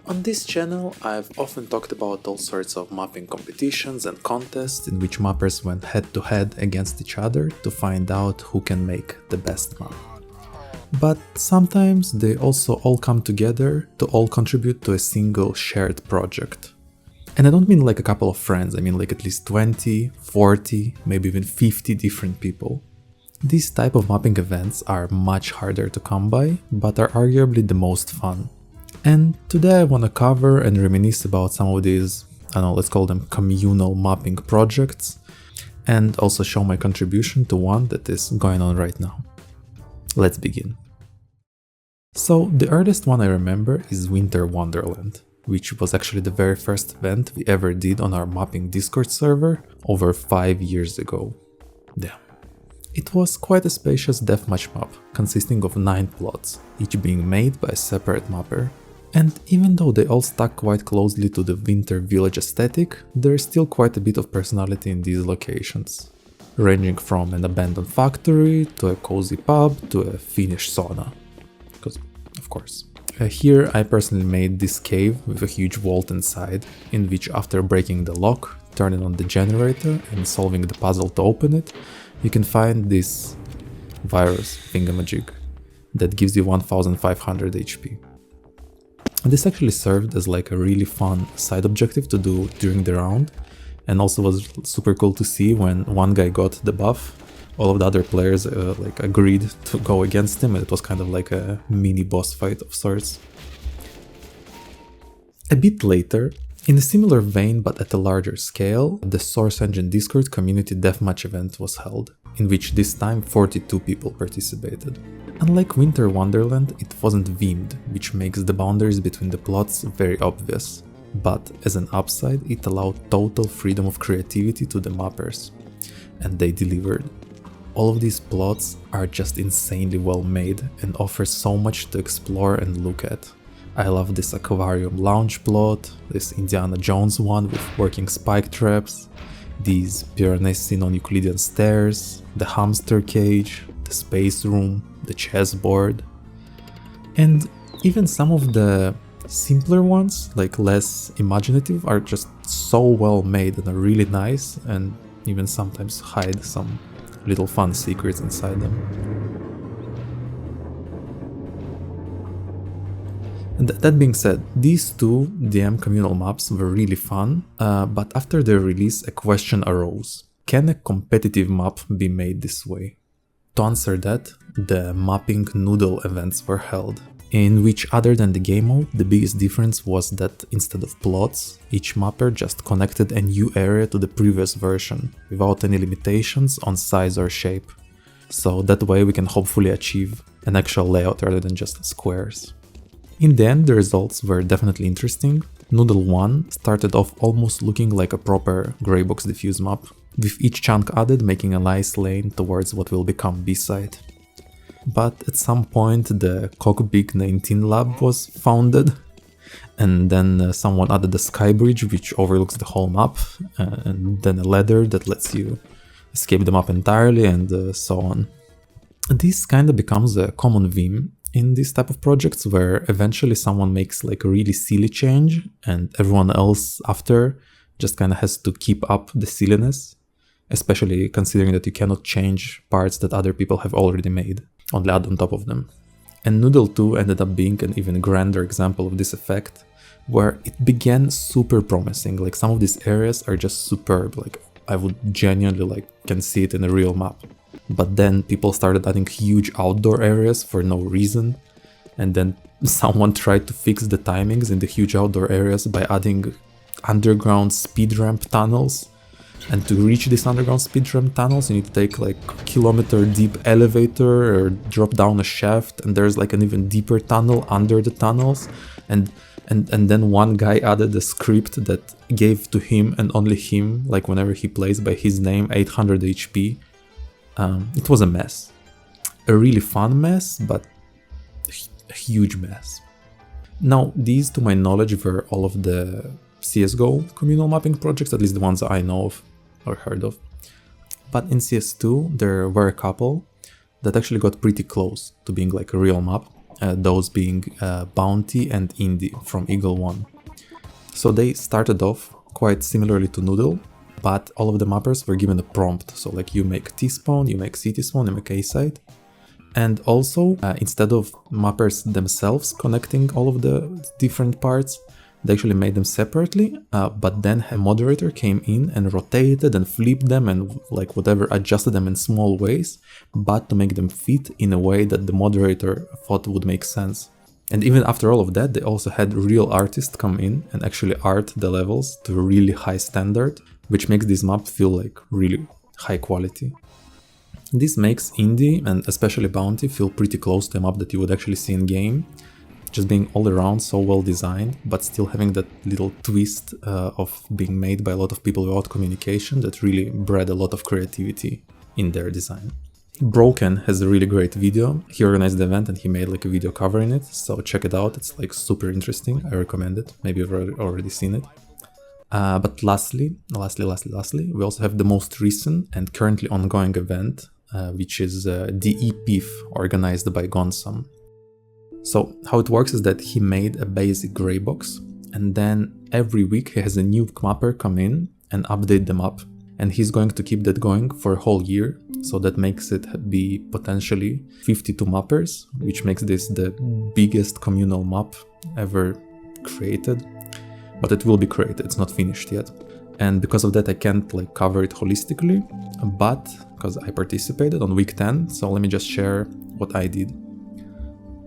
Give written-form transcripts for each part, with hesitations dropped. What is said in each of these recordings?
On this channel, I've often talked about all sorts of mapping competitions and contests in which mappers went head to head against each other to find out who can make the best map. But sometimes they also all come together to all contribute to a single shared project. And I don't mean like a couple of friends, I mean like at least 20, 40, maybe even 50 different people. These type of mapping events are much harder to come by, but are arguably the most fun. And today I want to cover and reminisce about some of these, I don't know, let's call them communal mapping projects, and also show my contribution to one that is going on right now. Let's begin. So the earliest one I remember is Winter Wonderland, which was actually the very first event we ever did on our mapping Discord server over 5 years ago. Damn. It was quite a spacious deathmatch map, consisting of 9 plots, each being made by a separate mapper. And even though they all stuck quite closely to the winter village aesthetic, there is still quite a bit of personality in these locations, ranging from an abandoned factory to a cozy pub to a Finnish sauna. Because, of course. Here I personally made this cave with a huge vault inside, in which after breaking the lock, turning on the generator and solving the puzzle to open it, you can find this virus thingamajig that gives you 1500 HP. This actually served as like a really fun side objective to do during the round, and also was super cool to see when one guy got the buff, all of the other players like agreed to go against him, and it was kind of like a mini boss fight of sorts. A bit later, in a similar vein but at a larger scale, the Source Engine Discord community deathmatch event was held, in which this time 42 people participated. Unlike Winter Wonderland, it wasn't themed, which makes the boundaries between the plots very obvious. But as an upside, it allowed total freedom of creativity to the mappers. And they delivered. All of these plots are just insanely well made and offer so much to explore and look at. I love this aquarium lounge plot, this Indiana Jones one with working spike traps, these Piranesi non-Euclidean stairs, the hamster cage, the space room, the chessboard, and even some of the simpler ones, like less imaginative, are just so well made and are really nice, and even sometimes hide some little fun secrets inside them. And that being said, these two DM communal maps were really fun, but after their release a question arose. Can a competitive map be made this way? To answer that, the mapping noodle events were held, in which other than the game mode, the biggest difference was that instead of plots, each mapper just connected a new area to the previous version, without any limitations on size or shape. So that way we can hopefully achieve an actual layout rather than just squares. In the end, the results were definitely interesting. Noodle 1 started off almost looking like a proper Greybox diffuse map, with each chunk added making a nice lane towards what will become B-side. But at some point the Cockbig 19 lab was founded, and then someone added a sky bridge which overlooks the whole map, and then a ladder that lets you escape the map entirely, and so on. This kinda becomes a common theme in these type of projects, where eventually someone makes like a really silly change and everyone else after just kinda has to keep up the silliness, especially considering that you cannot change parts that other people have already made, only add on top of them. And Noodle 2 ended up being an even grander example of this effect, where it began super promising. Like some of these areas are just superb, like I would genuinely like can see it in a real map. But then people started adding huge outdoor areas for no reason, and then someone tried to fix the timings in the huge outdoor areas by adding underground speed ramp tunnels. And to reach these underground speed ramp tunnels, you need to take like kilometer deep elevator or drop down a shaft, and there's like an even deeper tunnel under the tunnels. And then one guy added a script that gave to him and only him, like whenever he plays by his name, 800 HP. It was a mess. A really fun mess, but a huge mess. Now, these to my knowledge were all of the CSGO communal mapping projects, at least the ones I know of or heard of. But in CS2 there were a couple that actually got pretty close to being like a real map. those being Bounty and Indy from Eagle 1. So they started off quite similarly to Noodle, but all of the mappers were given a prompt. So like you make T-spawn, you make C-T-spawn, you make A-site. And also, instead of mappers themselves connecting all of the different parts, they actually made them separately, but then a moderator came in and rotated and flipped them and like whatever, adjusted them in small ways, but to make them fit in a way that the moderator thought would make sense. And even after all of that, they also had real artists come in and actually art the levels to a really high standard, which makes this map feel like really high quality. This makes Indy and especially Bounty feel pretty close to a map that you would actually see in game, just being all around so well designed, but still having that little twist of being made by a lot of people without communication that really bred a lot of creativity in their design. Broken has a really great video. He organized the event and he made like a video covering it, so check it out. It's like super interesting. I recommend it. Maybe you've already seen it. But lastly, we also have the most recent and currently ongoing event, which is the EPIF organized by Gonsam. So how it works is that he made a basic gray box, and then every week he has a new mapper come in and update the map, and he's going to keep that going for a whole year. So that makes it be potentially 52 mappers, which makes this the biggest communal map ever created. But it will be created, it's not finished yet. And because of that I can't like cover it holistically, but because I participated on week 10, so let me just share what I did.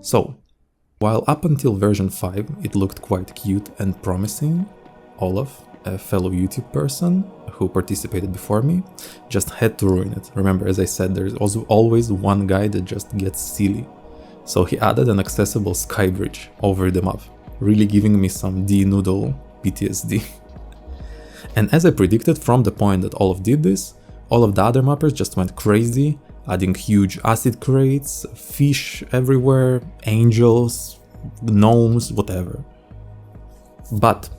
So, while up until version 5 it looked quite cute and promising, Olaf, a fellow YouTube person who participated before me, just had to ruin it. Remember, as I said, there's also always one guy that just gets silly. So he added an accessible sky bridge over the map, really giving me some D-Noodle PTSD. And as I predicted, from the point that Olaf did this, all of the other mappers just went crazy, adding huge acid crates, fish everywhere, angels, gnomes, whatever. But,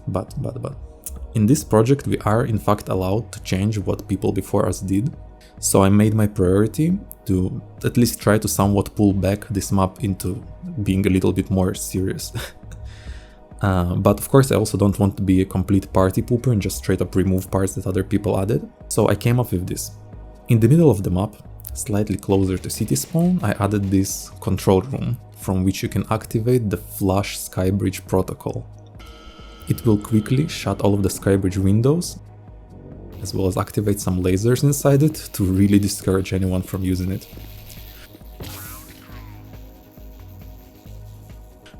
in this project we are in fact allowed to change what people before us did. So I made my priority to at least try to somewhat pull back this map into being a little bit more serious. But of course I also don't want to be a complete party pooper and just straight up remove parts that other people added. So I came up with this. In the middle of the map, slightly closer to city spawn, I added this control room from which you can activate the flush skybridge protocol. It will quickly shut all of the skybridge windows, as well as activate some lasers inside it to really discourage anyone from using it.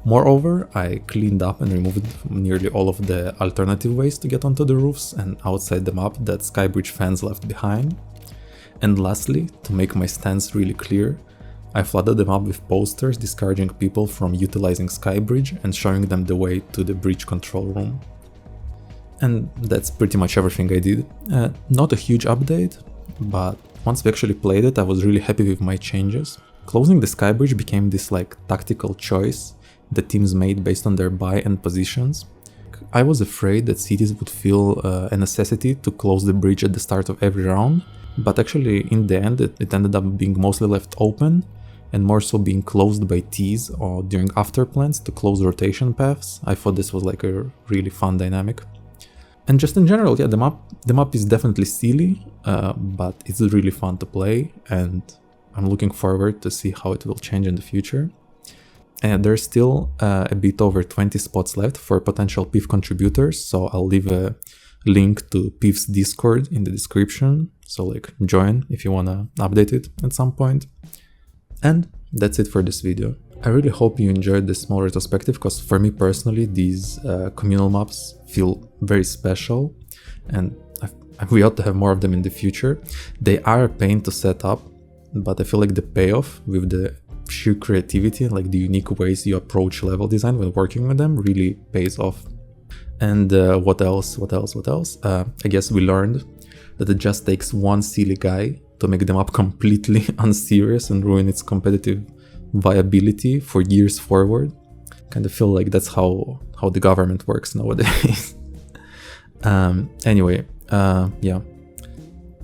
Moreover, I cleaned up and removed nearly all of the alternative ways to get onto the roofs and outside the map that skybridge fans left behind. And lastly, to make my stance really clear, I flooded the map with posters discouraging people from utilizing skybridge and showing them the way to the bridge control room. And that's pretty much everything I did. Not a huge update, but once we actually played it, I was really happy with my changes. Closing the skybridge became this like tactical choice the teams made based on their buy and positions. I was afraid that cities would feel a necessity to close the bridge at the start of every round, but actually in the end it ended up being mostly left open and more so being closed by Ts or during after plans to close rotation paths. I thought this was like a really fun dynamic. And just in general, yeah, the map is definitely silly, but it's really fun to play, and I'm looking forward to see how it will change in the future. And there's still a bit over 20 spots left for potential PIF contributors, so I'll leave a link to PIF's Discord in the description, so like join if you wanna update it at some point. And that's it for this video. I really hope you enjoyed this small retrospective, because for me personally these communal maps feel very special, and we ought to have more of them in the future. They are a pain to set up, but I feel like the payoff with the sheer creativity and like the unique ways you approach level design when working with them really pays off. And what else? I guess we learned that it just takes one silly guy to make the map completely unserious and ruin its competitive viability for years forward. Kind of feel like that's how the government works nowadays. Anyway, yeah.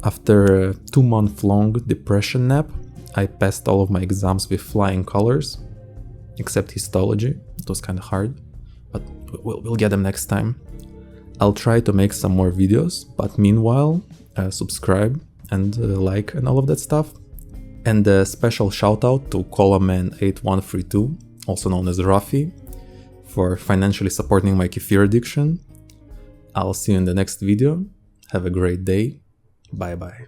After a 2-month long depression nap, I passed all of my exams with flying colors. except histology. It was kind of hard, but we'll get them next time. I'll try to make some more videos, but meanwhile, subscribe and like and all of that stuff. And a special shout out to Colaman8132, also known as Rafi, for financially supporting my kefir addiction. I'll see you in the next video. Have a great day. Bye bye.